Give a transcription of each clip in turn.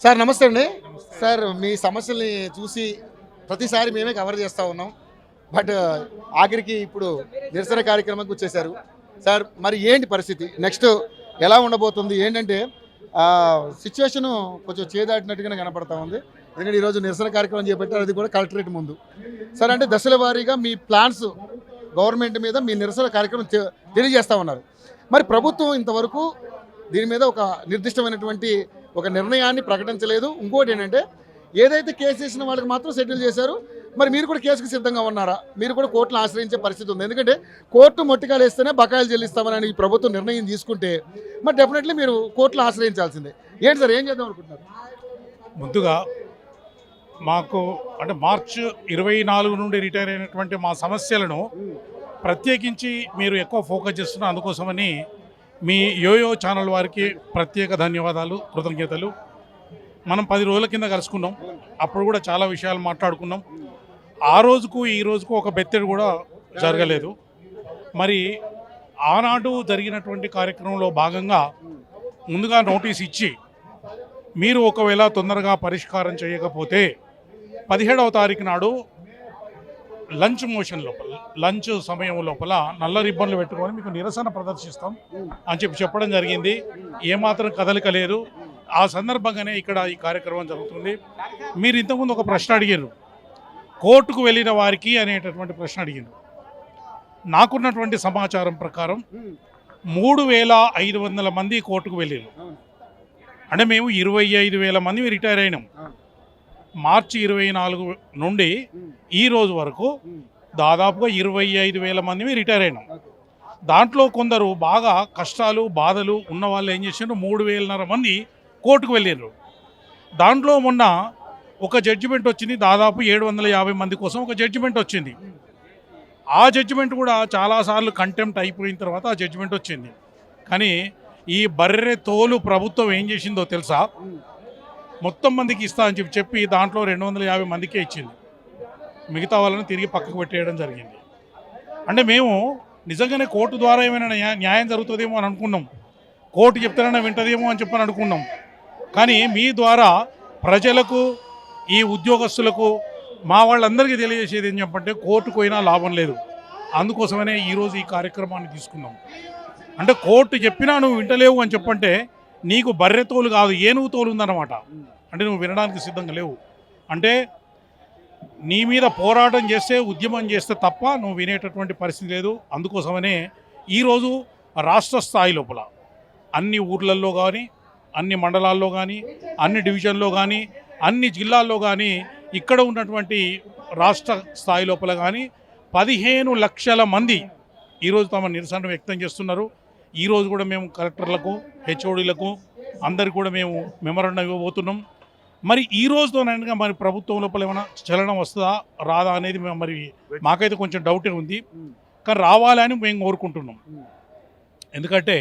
Sir నమస్తే అండి. Sir మీ సమస్యల్ని చూసి ప్రతిసారి మేమే కవర్ చేస్తూ ఉన్నాం. బట్ ఆఖరికి ఇప్పుడు నిరసన కార్యక్రమానికి వచ్చేసారు. సార్ మరి ఏంటి పరిస్థితి నెక్స్ట్ ఎలా ఉండబోతుంది? ఏంటంటే సిచ్యువేషను కొంచెం చేదాటినట్టుగానే కనపడతా ఉంది. ఎందుకంటే ఈరోజు నిరసన కార్యక్రమం చేపట్టారు, అది కూడా కలెక్టరేట్ ముందు. సార్ అంటే దశల వారీగా మీ ప్లాన్స్ గవర్నమెంట్ మీద మీ నిరసన కార్యక్రమం తెలియజేస్తూ ఉన్నారు. మరి ప్రభుత్వం ఇంతవరకు దీని మీద ఒక నిర్దిష్టమైనటువంటి ఒక నిర్ణయాన్ని ప్రకటించలేదు. ఇంకోటి ఏంటంటే ఏదైతే కేసు వేసిన వాళ్ళకి మాత్రం సెటిల్ చేశారు. మరి మీరు కూడా కేసుకు సిద్ధంగా ఉన్నారా? మీరు కూడా కోర్టును ఆశ్రయించే పరిస్థితి ఉంది. ఎందుకంటే కోర్టు మొట్టికాయలు వేస్తేనే బకాయిలు చెల్లిస్తామని ఈ ప్రభుత్వం నిర్ణయం తీసుకుంటే మరి డెఫినెట్లీ మీరు కోర్టును ఆశ్రయించాల్సిందే. ఏంటి సార్, ఏం చేద్దాం అనుకుంటున్నారు? ముందుగా మాకు అంటే మార్చి 24 నుండి రిటైర్ అయినటువంటి మా సమస్యలను ప్రత్యేకించి మీరు ఎక్కువ ఫోకస్ చేస్తున్నారు. అందుకోసమని మీ యోయో ఛానల్ వారికి ప్రత్యేక ధన్యవాదాలు, కృతజ్ఞతలు. మనం 10 రోజుల కింద కలుసుకున్నాం. అప్పుడు కూడా చాలా విషయాలు మాట్లాడుకున్నాం. ఆ రోజుకు ఈ రోజుకు ఒక బెత్తెడు కూడా జరగలేదు. మరి ఆనాడు జరిగినటువంటి కార్యక్రమంలో భాగంగా ముందుగా నోటీస్ ఇచ్చి మీరు ఒకవేళ తొందరగా పరిష్కారం చేయకపోతే 17వ తారీఖు నాడు లంచ్ మోషన్ లోపల లంచ్ సమయం లోపల నల్ల రిబ్బన్లు పెట్టుకొని మీకు నిరసన ప్రదర్శిస్తాం అని చెప్పడం జరిగింది. ఏమాత్రం కదలిక లేదు. ఆ సందర్భంగానే ఇక్కడ ఈ కార్యక్రమం జరుగుతుంది. మీరు ఇంతకుముందు ఒక ప్రశ్న అడిగారు, కోర్టుకు వెళ్ళిన వారికి అనేటటువంటి ప్రశ్న అడిగారు. నాకున్నటువంటి సమాచారం ప్రకారం 3500 మంది కోర్టుకు వెళ్ళారు. అంటే మేము 25,000 మంది రిటైర్ అయినాం. మార్చి 24 నుండి ఈ రోజు వరకు దాదాపుగా 25,000 మంది రిటైర్ అయినాం. దాంట్లో కొందరు బాగా కష్టాలు బాధలు ఉన్న వాళ్ళు ఏం చేశారు, 3,500 మంది కోర్టుకు వెళ్ళారు. దాంట్లో మొన్న ఒక జడ్జిమెంట్ వచ్చింది, దాదాపు 750 మంది కోసం ఒక జడ్జిమెంట్ వచ్చింది. ఆ జడ్జిమెంట్ కూడా చాలాసార్లు కంటెంప్ట్ అయిపోయిన తర్వాత ఆ జడ్జిమెంట్ వచ్చింది. కానీ ఈ బర్రె తోలు ప్రభుత్వం ఏం చేసిందో తెలుసా? మొత్తం మందికి ఇస్తా అని చెప్పి దాంట్లో 250 మందికే ఇచ్చింది. మిగతా వాళ్ళని తిరిగి పక్కకు పెట్టేయడం జరిగింది. అంటే మేము నిజంగానే కోర్టు ద్వారా ఏమైనా న్యాయం జరుగుతుందేమో అని అనుకున్నాం. కోర్టు చెప్తానన్నా వింటదేమో అని చెప్పని అనుకున్నాం. కానీ మీ ద్వారా ప్రజలకు, ఈ ఉద్యోగస్తులకు, మా వాళ్ళందరికీ తెలియజేసేది ఏం చెప్పంటే కోర్టుకు పోయినా లాభం లేదు. అందుకోసమనే ఈరోజు ఈ కార్యక్రమాన్ని తీసుకున్నాం. అంటే కోర్టు చెప్పినా నువ్వు వింటలేవు అని చెప్పంటే నీకు బర్రె తోలు కాదు, ఏనుగు తోలు ఉందన్నమాట. అంటే నువ్వు వినడానికి సిద్ధంగా లేవు. అంటే నీ మీద పోరాటం చేస్తే, ఉద్యమం చేస్తే తప్ప నువ్వు వినేటటువంటి పరిస్థితి లేదు. అందుకోసమనే ఈరోజు రాష్ట్ర స్థాయి లోపల అన్ని ఊర్లలో కానీ, అన్ని మండలాల్లో కానీ, అన్ని డివిజన్లో కానీ, అన్ని జిల్లాల్లో కానీ, ఇక్కడ ఉన్నటువంటి రాష్ట్ర స్థాయి లోపల కానీ 15 లక్షల మంది ఈరోజు తమ నిరసన వ్యక్తం చేస్తున్నారు. ఈరోజు కూడా మేము కలెక్టర్లకు, హెచ్ఓడీలకు అందరికి కూడా మేము మెమరాండం ఇవ్వబోతున్నాం. మరి ఈ రోజుతోనైనా మరి ప్రభుత్వం లోపల ఏమైనా చలనం వస్తుందా రాదా అనేది మరి మాకైతే కొంచెం డౌటే ఉంది. కానీ రావాలని మేము కోరుకుంటున్నాం. ఎందుకంటే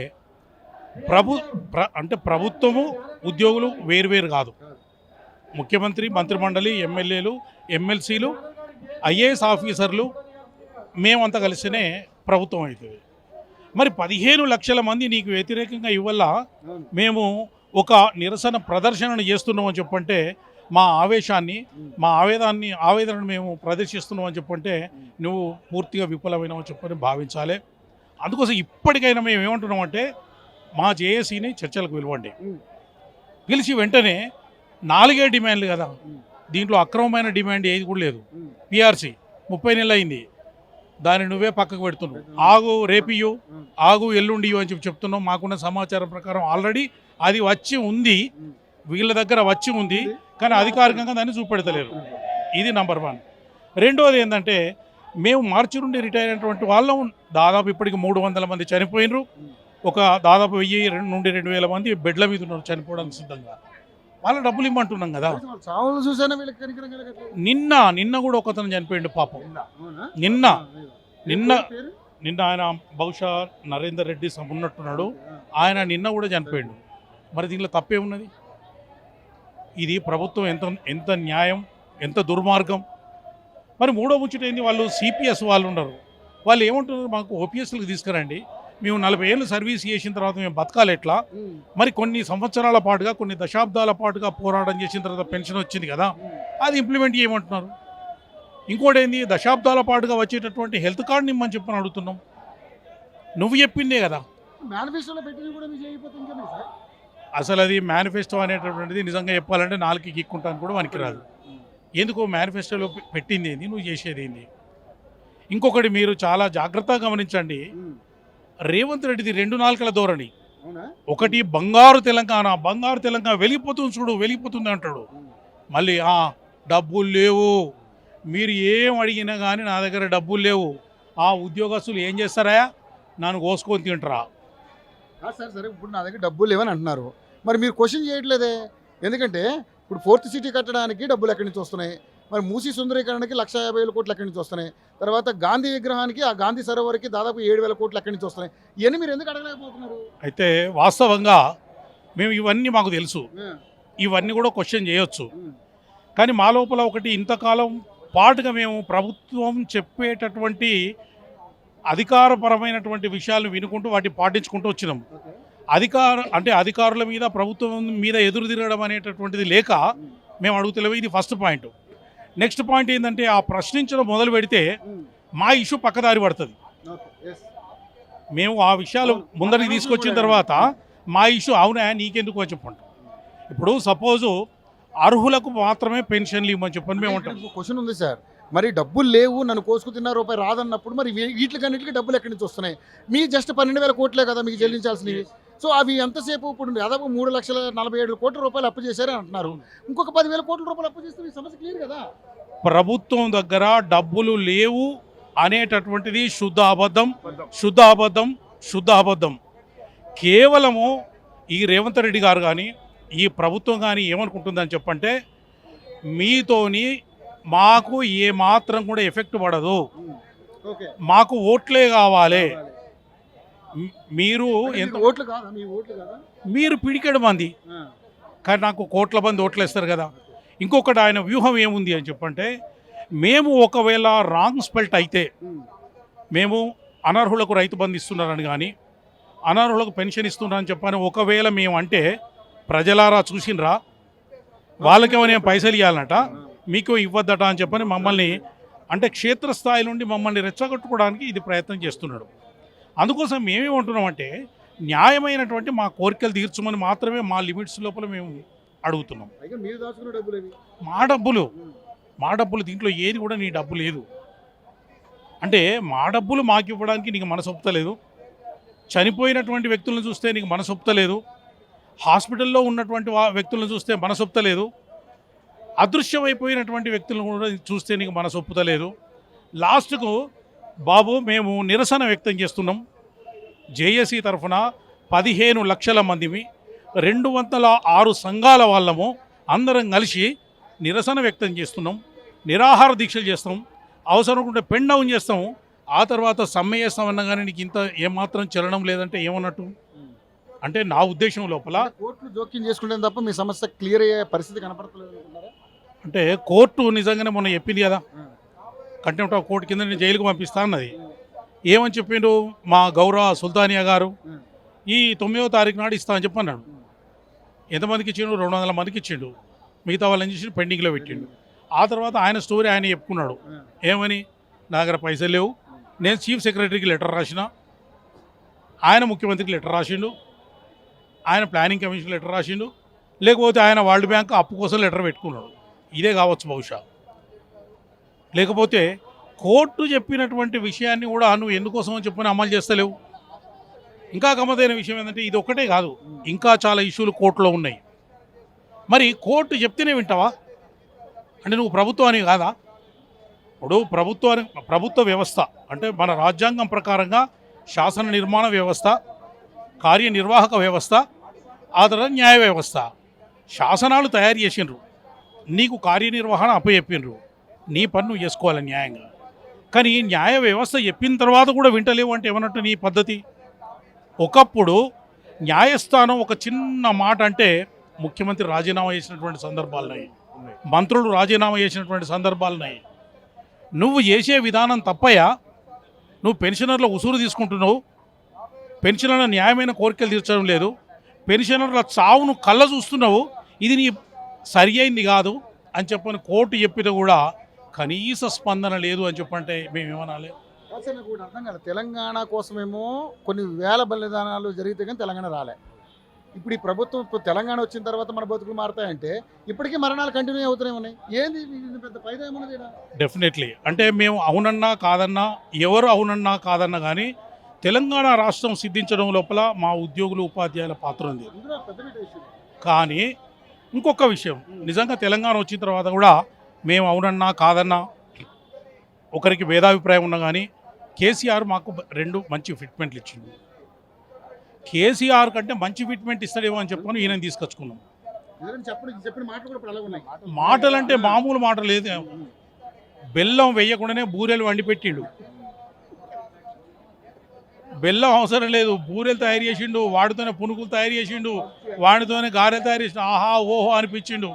అంటే ప్రభుత్వము ఉద్యోగులు వేరువేరు కాదు. ముఖ్యమంత్రి, మంత్రిమండలి, ఎమ్మెల్యేలు, ఎమ్మెల్సీలు, ఐఏఎస్ ఆఫీసర్లు మేమంతా కలిసినే ప్రభుత్వం అవుతుంది. మరి 15 లక్షల మంది నీకు వ్యతిరేకంగా ఇవ్వల్ల మేము ఒక నిరసన ప్రదర్శనను చేస్తున్నామని చెప్పంటే మా ఆవేశాన్ని, మా ఆవేదనను మేము ప్రదర్శిస్తున్నామని చెప్పంటే నువ్వు పూర్తిగా విఫలమైనవని చెప్పని భావించాలి. అందుకోసం ఇప్పటికైనా మేము ఏమంటున్నామంటే మా జేఏసీని చర్చలకు పిలవండి. పిలిచి వెంటనే 4 డిమాండ్లు కదా, దీంట్లో అక్రమమైన డిమాండ్ ఏది కూడా లేదు. పిఆర్సీ 30 నెలలు అయింది, దాన్ని నువ్వే పక్కకు పెడుతున్నావు. ఆగు రేపియు, ఆగు ఎల్లుండియు అని చెప్తున్నావు. మాకున్న సమాచారం ప్రకారం ఆల్రెడీ అది వచ్చి ఉంది, వీళ్ళ దగ్గర వచ్చి ఉంది, కానీ అధికారికంగా దాన్ని చూపెడతలేరు. ఇది నెంబర్ 1. రెండోది ఏంటంటే మేము మార్చి నుండి రిటైర్ అయినటువంటి వాళ్ళం దాదాపు ఇప్పటికి 300 మంది చనిపోయినరు. ఒక దాదాపు 1000 నుండి 2000 మంది బెడ్ల మీద ఉన్నారు చనిపోవడానికి సిద్ధంగా. వాళ్ళ డబ్బులు ఇమ్మంటున్నాం కదా. నిన్న కూడా ఒకతను చనిపోయిండు పాపం. నిన్న ఆయన బహుశా నరేందర్ రెడ్డి ఉన్నట్టున్నాడు. ఆయన నిన్న కూడా చనిపోయిండు. మరి దీనిలో తప్పే ఉన్నది? ఇది ప్రభుత్వం ఎంత న్యాయం, ఎంత దుర్మార్గం. మరి మూడో ముచ్చట ఏంది, వాళ్ళు సిపిఎస్ వాళ్ళు ఉన్నారు. వాళ్ళు ఏమంటున్నారు, మాకు ఓపీఎస్లకు తీసుకురండి, మేము 40 ఏళ్ళు సర్వీస్ చేసిన తర్వాత మేము బతకాలి ఎట్లా, మరి కొన్ని సంవత్సరాల పాటుగా కొన్ని దశాబ్దాల పాటుగా పోరాటం చేసిన తర్వాత పెన్షన్ వచ్చింది కదా, అది ఇంప్లిమెంట్ చేయమంటున్నారు. ఇంకోటి ఏంది, దశాబ్దాల పాటుగా వచ్చేటటువంటి హెల్త్ కార్డు నిమ్మని చెప్పని అడుగుతున్నాం. నువ్వు చెప్పిందే కదా. మేనిఫెస్టోలో పెట్టినవి కూడా మీకు చేయకపోతే ఇంకేమే సార్? అసలు అది మేనిఫెస్టో అనేటటువంటిది నిజంగా చెప్పాలంటే నాలుగు గిక్కుంటాను కూడా పనికిరాదు. ఎందుకో మేనిఫెస్టోలో పెట్టింది ఏంది, నువ్వు చేసేది ఏంది. ఇంకొకటి మీరు చాలా జాగ్రత్తగా గమనించండి, రేవంత్ రెడ్డిది 2 నాలుకల ధోరణి. ఒకటి బంగారు తెలంగాణ వెలిగిపోతుంది చూడు, వెలిగిపోతుంది అంటాడు. మళ్ళీ డబ్బులు లేవు, మీరు ఏం అడిగినా కానీ నా దగ్గర డబ్బులు లేవు, ఆ ఉద్యోగస్తులు ఏం చేస్తారా, నన్ను కోసుకొని తింటారా. సార్ సరే, ఇప్పుడు నా దగ్గర డబ్బులు లేవని అంటున్నారు, మరి మీరు క్వశ్చన్ చేయట్లేదే. ఎందుకంటే ఇప్పుడు 4th సిటీ కట్టడానికి డబ్బులు ఎక్కడి నుంచి వస్తున్నాయి, మరి మూసీ సుందరీకరణకి 1,50,000 కోట్లు ఎక్కడి నుంచి వస్తున్నాయి, తర్వాత గాంధీ విగ్రహానికి ఆ గాంధీ సరోవర్కి దాదాపు 7,000 కోట్లు ఎక్కడి నుంచి వస్తున్నాయి, ఇవన్నీ మీరు ఎందుకు అడగలేకపోతున్నారు? అయితే వాస్తవంగా మేము ఇవన్నీ మాకు తెలుసు, ఇవన్నీ కూడా క్వశ్చన్ చేయొచ్చు. కానీ మా లోపల ఒకటి, ఇంతకాలం పాటుగా మేము ప్రభుత్వం చెప్పేటటువంటి అధికారపరమైనటువంటి విషయాలు వినుకుంటూ వాటిని పాటించుకుంటూ వచ్చినాం. అధికారుల మీద ప్రభుత్వం మీద ఎదురు తిరగడం అనేటటువంటిది లేక మేము అడుగుతలేము. ఇది ఫస్ట్ పాయింట్. నెక్స్ట్ పాయింట్ ఏంటంటే, ఆ ప్రశ్నించడం మొదలు పెడితే మా ఇష్యూ పక్కదారి పడుతుంది. మేము ఆ విషయాలు ముందరికి తీసుకొచ్చిన తర్వాత మా ఇష్యూ అవునా నీకెందుకు అని చెప్పండి. ఇప్పుడు సపోజు అర్హులకు మాత్రమే పెన్షన్లు ఇవ్వమని చెప్పని మేము ఉంటాం. క్వశ్చన్ ఉంది సార్, మరి డబ్బులు లేవు, నన్ను కోసుకు తిన్న రూపాయి రాదన్నప్పుడు మరి వీటికన్నిటికీ డబ్బులు ఎక్కడి నుంచి వస్తున్నాయి? మీ జస్ట్ 12,000 కోట్లే కదా మీకు చెల్లించాల్సినవి. సో అవి ఎంతసేపు, ఇప్పుడు దాదాపు 3,47,000 కోట్ల రూపాయలు అప్పు చేశారని అంటున్నారు, ఇంకొక 10,000 కోట్ల రూపాయలు అప్పు చేస్తే మీ సమస్య క్లియర్ కదా. ప్రభుత్వం దగ్గర డబ్బులు లేవు అనేటటువంటిది శుద్ధ అబద్ధం. కేవలము ఈ రేవంత్ రెడ్డి గారు కానీ ఈ ప్రభుత్వం కానీ ఏమనుకుంటుందని చెప్పంటే, మీతోని మాకు ఏ మాత్రం కూడా ఎఫెక్ట్ పడదు, మాకు ఓట్లే కావాలి, మీరు మీరు పిడికెడు మంది కానీ నాకు కోట్ల మంది ఓట్లు వేస్తారు కదా. ఇంకొకటి ఆయన వ్యూహం ఏముంది అని చెప్పంటే, మేము ఒకవేళ రాంగ్ స్పెల్ట్ అయితే, మేము అనర్హులకు రైతు బంధు ఇస్తున్నారని కానీ అనర్హులకు పెన్షన్ ఇస్తున్నారని చెప్పని ఒకవేళ మేము అంటే, ప్రజలారా చూసినరా, వాళ్ళకేమైనా పైసలు ఇవ్వాలన్నట, మీకు ఇవ్వద్దట అని చెప్పని మమ్మల్ని అంటే క్షేత్రస్థాయి నుండి మమ్మల్ని రెచ్చగొట్టుకోవడానికి ఇది ప్రయత్నం చేస్తున్నాడు. అందుకోసం మేమేమంటున్నామంటే, న్యాయమైనటువంటి మా కోరికలు తీర్చమని మాత్రమే మా లిమిట్స్ లోపల మేము అడుగుతున్నాం. మా డబ్బులు దీంట్లో ఏది కూడా నీ డబ్బు లేదు అంటే, మా డబ్బులు మాకు ఇవ్వడానికి నీకు మనసు ఒప్పుతలేదు, చనిపోయినటువంటి వ్యక్తులను చూస్తే నీకు మనసు ఒప్పుతలేదు, హాస్పిటల్లో ఉన్నటువంటి వ్యక్తులను చూస్తే మనసు ఒప్పుతలేదు, అదృశ్యమైపోయినటువంటి వ్యక్తులను కూడా చూస్తే నీకు మనసు ఒప్పుతలేదు. లాస్ట్కు బాబు మేము నిరసన వ్యక్తం చేస్తున్నాం, జేఏసీ తరఫున 15 లక్షల మందిమి 206 సంఘాల వాళ్ళము అందరం కలిసి నిరసన వ్యక్తం చేస్తున్నాం, నిరాహార దీక్షలు చేస్తాం, అవసరం ఉంటే పెన్ డౌన్ చేస్తాము, ఆ తర్వాత సమ్మె చేస్తామన్నా కానీ నీకు ఇంత ఏమాత్రం చలనం లేదంటే ఏమన్నట్టు. అంటే నా ఉద్దేశం లోపల కోర్టులు జోక్యం చేసుకుంటే తప్ప మీ సమస్య క్లియర్ అయ్యే పరిస్థితి కనపడతలేదు. అంటే కోర్టు నిజంగానే మొన్న చెప్పింది కదా, కంటెంప్ట్ ఆఫ్ కోర్టు కింద నేను జైలుకు పంపిస్తా అన్నది. ఏమని చెప్పిండు మా గౌరవ సుల్తానియా గారు, ఈ 9వ తారీఖు నాడు ఇస్తా అని చెప్పన్నాడు. ఎంతమందికి ఇచ్చిండు? 200 మందికి ఇచ్చిండు. మిగతా వాళ్ళని చేసి పెండింగ్లో పెట్టిండు. ఆ తర్వాత ఆయన స్టోరీ ఆయన చెప్పుకున్నాడు. ఏమని, నా దగ్గర పైసలు లేవు, నేను చీఫ్ సెక్రటరీకి లెటర్ రాసిన, ఆయన ముఖ్యమంత్రికి లెటర్ రాసిండు, ఆయన ప్లానింగ్ కమిషన్ లెటర్ రాసిండు, లేకపోతే ఆయన వరల్డ్ బ్యాంక్ అప్పు కోసం లెటర్ పెట్టుకున్నాడు. ఇదే కావచ్చు బహుశా. లేకపోతే కోర్టు చెప్పినటువంటి విషయాన్ని కూడా నువ్వు ఎందుకోసం అని చెప్పని అమలు చేస్తలేవు. ఇంకా గమ్మతైన విషయం ఏంటంటే, ఇది ఒక్కటే కాదు, ఇంకా చాలా ఇష్యూలు కోర్టులో ఉన్నాయి. మరి కోర్టు చెప్తేనే వింటావా? అంటే నువ్వు ప్రభుత్వానికి కాదా? ఇప్పుడు ప్రభుత్వ వ్యవస్థ అంటే మన రాజ్యాంగం ప్రకారంగా శాసన నిర్మాణ వ్యవస్థ, కార్యనిర్వాహక వ్యవస్థ, ఆ తర్వాత న్యాయ వ్యవస్థ. శాసనాలు తయారు చేసిండ్రు, నీకు కార్యనిర్వహణ అప్పచెప్పిండ్రు, నీ పన్ను చేసుకోవాలి న్యాయంగా. కానీ న్యాయ వ్యవస్థ చెప్పిన తర్వాత కూడా వింటలేవు అంటే ఏమన్నట్టు నీ పద్ధతి? ఒకప్పుడు న్యాయస్థానం ఒక చిన్న మాట అంటే ముఖ్యమంత్రి రాజీనామా చేసినటువంటి సందర్భాలున్నాయి, మంత్రులు రాజీనామా చేసినటువంటి సందర్భాలున్నాయి. నువ్వు చేసే విధానం తప్పయ్యా. నువ్వు పెన్షనర్ల ఉసూరు తీసుకుంటున్నావు, పెన్షన్ల న్యాయమైన కోరికలు తీర్చడం లేదు, పెన్షనర్ల చావును కళ్ళ చూస్తున్నావు, ఇది నీ సరి అయింది కాదు అని చెప్పని కోర్టు చెప్పినా కూడా కనీస స్పందన లేదు అని చెప్పంటే మేము ఏమనాలి? అసలు నాకు ఒకటి అర్థం కాదు, తెలంగాణ కోసమేమో కొన్ని వేల బలిదానాలు జరిగితే కానీ తెలంగాణ రాలే. ఇప్పుడు ఈ ప్రభుత్వం ఇప్పుడు తెలంగాణ వచ్చిన తర్వాత మన బతుకులు మారుతాయంటే ఇప్పటికీ మరణాలు కంటిన్యూ అవుతూనే ఉన్నాయి. ఏంది ఇది పెద్ద ఫైదా ఏమున్నది ఈడ? డెఫినెట్లీ అంటే మేము అవునన్నా కాదన్నా, ఎవరు అవునన్నా కాదన్నా కానీ తెలంగాణ రాష్ట్రం సిద్ధించడం లోపల మా ఉద్యోగులు ఉపాధ్యాయుల పాత్ర ఉంది. ఇందులో పెద్ద విషయం. కానీ ఇంకొక విషయం, నిజంగా తెలంగాణ వచ్చిన తర్వాత కూడా మేము అవునన్నా కాదన్నా ఒకరికి భేదాభిప్రాయం ఉన్నా కానీ కేసీఆర్ మాకు 2 మంచి ఫిట్మెంట్లు ఇచ్చిండు. కేసీఆర్ కంటే మంచి ఫిట్మెంట్ ఇస్తాడేమో అని చెప్పని ఈయన తీసుకొచ్చుకున్నాం. ఏదైనా చెప్పిన మాటలు కూడా ఇప్పుడు అలాగే ఉన్నాయి. మాటలంటే మామూలు మాటలు లేదు, బెల్లం వేయకుండానే బూరెలు వండి పెట్టిండు. బెల్లం అవసరం లేదు, బూరెలు తయారు చేసిండు, వాడితోనే పునుగులు తయారు చేసిండు, వాడితోనే గారెలు తయారు చేసిండు, ఆహా ఓహో అనిపించిండు.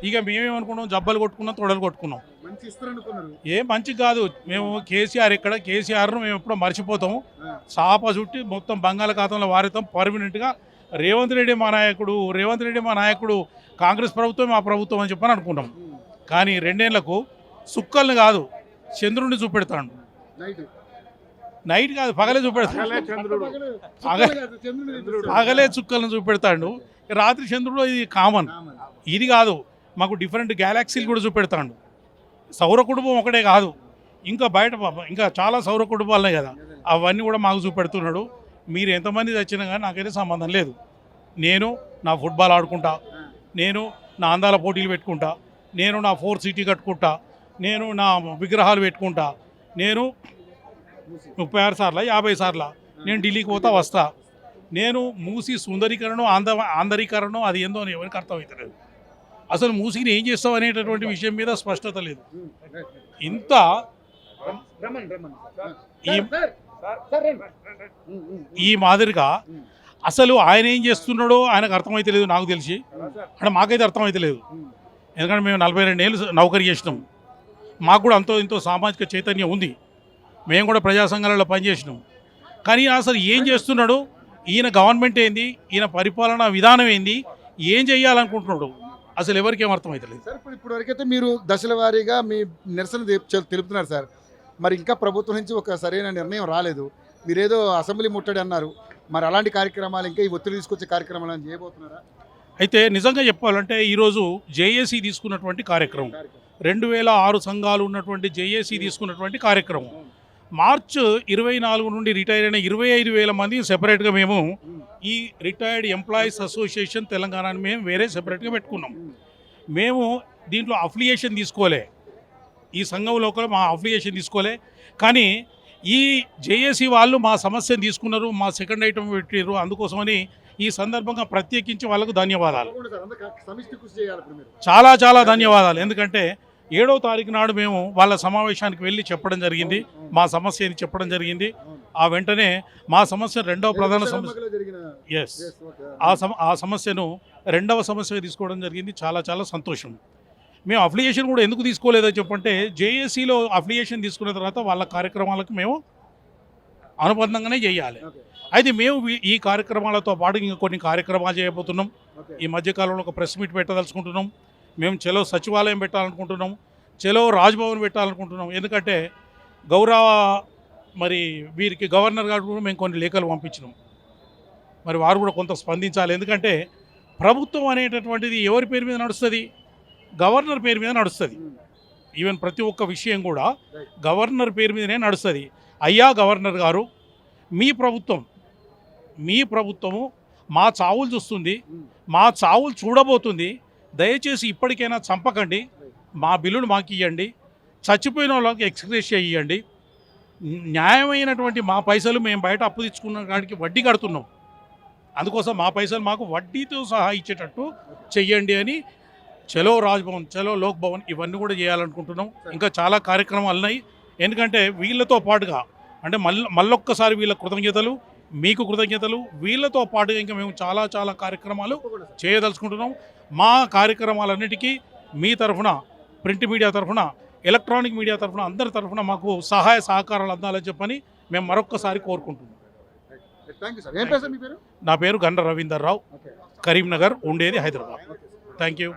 ఇక మేమేమనుకున్నాం, జబ్బలు కొట్టుకున్నాం, తొడలు కొట్టుకున్నాం. మంచి ఇస్తారనుకున్నారు. ఏం మంచి కాదు, మేము కేసీఆర్ ఎక్కడ, కేసీఆర్ను మేము ఎప్పుడో మర్చిపోతాము, చాప చుట్టి మొత్తం బంగాళాఖాతంలో వారితాం పర్మనెంట్గా. రేవంత్ రెడ్డి మా నాయకుడు, రేవంత్ రెడ్డి మా నాయకుడు, కాంగ్రెస్ ప్రభుత్వం మా ప్రభుత్వం అని చెప్పని అనుకున్నాం. కానీ 2 ఏళ్లకు సుక్కల్ని కాదు చంద్రుడిని చూపెడతాడు. నైట్ కాదు పగలే చూపెడతాడు, పగలే చుక్కలను చూపెడతాడు, రాత్రి చంద్రుడు. ఇది కామన్, ఇది కాదు, మాకు డిఫరెంట్ గ్యాలాక్సీలు కూడా చూపెడతాడు. సౌర కుటుంబం ఒకటే కాదు, ఇంకా బయట ఇంకా చాలా సౌర కుటుంబాలనే కదా, అవన్నీ కూడా మాకు చూపెడుతున్నాడు. మీరు ఎంతమంది తెచ్చినా కానీ నాకైతే సంబంధం లేదు. నేను నా ఫుట్బాల్ ఆడుకుంటా, నేను నా అందాల పోటీలు పెట్టుకుంటా, నేను నా 4 సిటీ కట్టుకుంటా, నేను నా విగ్రహాలు పెట్టుకుంటా, నేను 36 సార్లు 50 సార్లు నేను ఢిల్లీకి పోతా వస్తా. నేను మూసి సుందరీకరణం ఆంధ్రీకరణం అది ఏందో అని ఎవరికి అర్థమవుతలేదు. అసలు మూసిని ఏం చేస్తావు అనేటటువంటి విషయం మీద స్పష్టత లేదు. ఇంత ఈ మాదిరిగా అసలు ఆయన ఏం చేస్తున్నాడో ఆయనకు అర్థమైతే లేదు, నాకు తెలిసి అంటే మాకైతే అర్థమైతే లేదు. ఎందుకంటే మేము 42 ఏళ్ళు నౌకరీ చేసినాం, మాకు కూడా అంతో ఇంతో సామాజిక చైతన్యం ఉంది, మేము కూడా ప్రజా సంఘాలలో పనిచేసినాం. కానీ అసలు ఏం చేస్తున్నాడు, ఈయన గవర్నమెంట్ ఏంది, ఈయన పరిపాలనా విధానం ఏంది, ఏం చేయాలనుకుంటున్నాడు అసలు ఎవరికి ఏం అర్థమవుతలేదు. సార్ ఇప్పుడు వరకైతే మీరు దశల వారీగా మీ నిరసన తెలుపుతున్నారు సార్, మరి ఇంకా ప్రభుత్వం నుంచి ఒక సరైన నిర్ణయం రాలేదు. మీరేదో అసెంబ్లీ ముట్టడి అన్నారు, మరి అలాంటి కార్యక్రమాలు ఇంకా ఈ ఒత్తిడి తీసుకొచ్చే కార్యక్రమాలు అని చేయబోతున్నారా? అయితే నిజంగా చెప్పాలంటే ఈరోజు జేఏసీ తీసుకున్నటువంటి కార్యక్రమం, 2006 సంఘాలు ఉన్నటువంటి జేఏసీ తీసుకున్నటువంటి కార్యక్రమం, మార్చి 24 నుండి రిటైర్ అయిన 25,000 మంది సెపరేట్గా మేము ఈ రిటైర్డ్ ఎంప్లాయీస్ అసోసియేషన్ తెలంగాణని మేము వేరే సెపరేట్గా పెట్టుకున్నాం. మేము దీంట్లో అఫిలియేషన్ తీసుకోలే, ఈ సంఘం లోపల మా అఫిలియేషన్ తీసుకోలే. కానీ ఈ జేఏసీ వాళ్ళు మా సమస్యను తీసుకున్నారు, మా సెకండ్ ఐటమ్ పెట్టారు. అందుకోసమని ఈ సందర్భంగా ప్రత్యేకించి వాళ్ళకు ధన్యవాదాలు, చాలా చాలా ధన్యవాదాలు. ఎందుకంటే 7వ తారీఖు నాడు మేము వాళ్ళ సమావేశానికి వెళ్ళి చెప్పడం జరిగింది, మా సమస్యని చెప్పడం జరిగింది. ఆ వెంటనే మా సమస్య 2వ ప్రధాన సమస్య ఆ సమస్యను 2వ సమస్యగా తీసుకోవడం జరిగింది. చాలా చాలా సంతోషం. మేము అఫిలియేషన్ కూడా ఎందుకు తీసుకోలేదని చెప్పంటే, జేఏసీలో అఫిలియేషన్ తీసుకున్న తర్వాత వాళ్ళ కార్యక్రమాలకు మేము అనుబంధంగానే చేయాలి. అయితే మేము ఈ కార్యక్రమాలతో పాటు ఇంకా కొన్ని కార్యక్రమాలు చేయబోతున్నాం. ఈ మధ్యకాలంలో ఒక ప్రెస్ మీట్ పెట్టదలుచుకుంటున్నాం. మేము చలో సచివాలయం పెట్టాలనుకుంటున్నాం, చలో రాజ్భవన్ పెట్టాలనుకుంటున్నాం. ఎందుకంటే గౌరవ మరి వీరికి గవర్నర్ గారు కూడా మేము కొన్ని లేఖలు పంపించినాం, మరి వారు కూడా కొంత స్పందించాలి. ఎందుకంటే ప్రభుత్వం అనేటటువంటిది ఎవరి పేరు మీద నడుస్తుంది, గవర్నర్ పేరు మీద నడుస్తుంది. ఈవెన్ ప్రతి ఒక్క విషయం కూడా గవర్నర్ పేరు మీదనే నడుస్తుంది. అయ్యా గవర్నర్ గారు, మీ ప్రభుత్వము మా చావులు చూస్తుంది, మా చావులు చూడబోతుంది. దయచేసి ఇప్పటికైనా చంపకండి, మా బిల్లును మాకు ఇవ్వండి, చచ్చిపోయిన వాళ్ళకి ఎక్స్గ్రేషియా ఇవ్వండి. న్యాయమైనటువంటి మా పైసలు మేము బయట అప్పు తెచ్చుకున్న కాడికి వడ్డీ కడుతున్నాం, అందుకోసం మా పైసలు మాకు వడ్డీతో సహా ఇచ్చేటట్టు చెయ్యండి అని చలో రాజ్భవన్, చలో లోక్ భవన్ ఇవన్నీ కూడా చేయాలనుకుంటున్నాం. ఇంకా చాలా కార్యక్రమాలు ఉన్నాయి. ఎందుకంటే వీళ్ళతో పాటుగా అంటే మళ్ళొక్కసారి వీళ్ళ కృతజ్ఞతలు, మీకు కృతజ్ఞతలు. వీళ్ళతో పాటుగా ఇంకా మేము చాలా చాలా కార్యక్రమాలు చేయదలుచుకుంటున్నాం. మా కార్యక్రమాలన్నిటికీ మీ తరఫున, ప్రింట్ మీడియా తరఫున, ఎలక్ట్రానిక్ మీడియా తరఫున, అందరి తరఫున మాకు సహాయ సహకారాలు అందాలని చెప్పని మేము మరొక్కసారి కోరుకుంటున్నాం. Thank you sir. ఏం పేరు సార్ మీ పేరు? నా పేరు గండ్ర రవీందర్ రావు, ఓకే. కరీంనగర్, ఉండేది హైదరాబాద్. Thank you.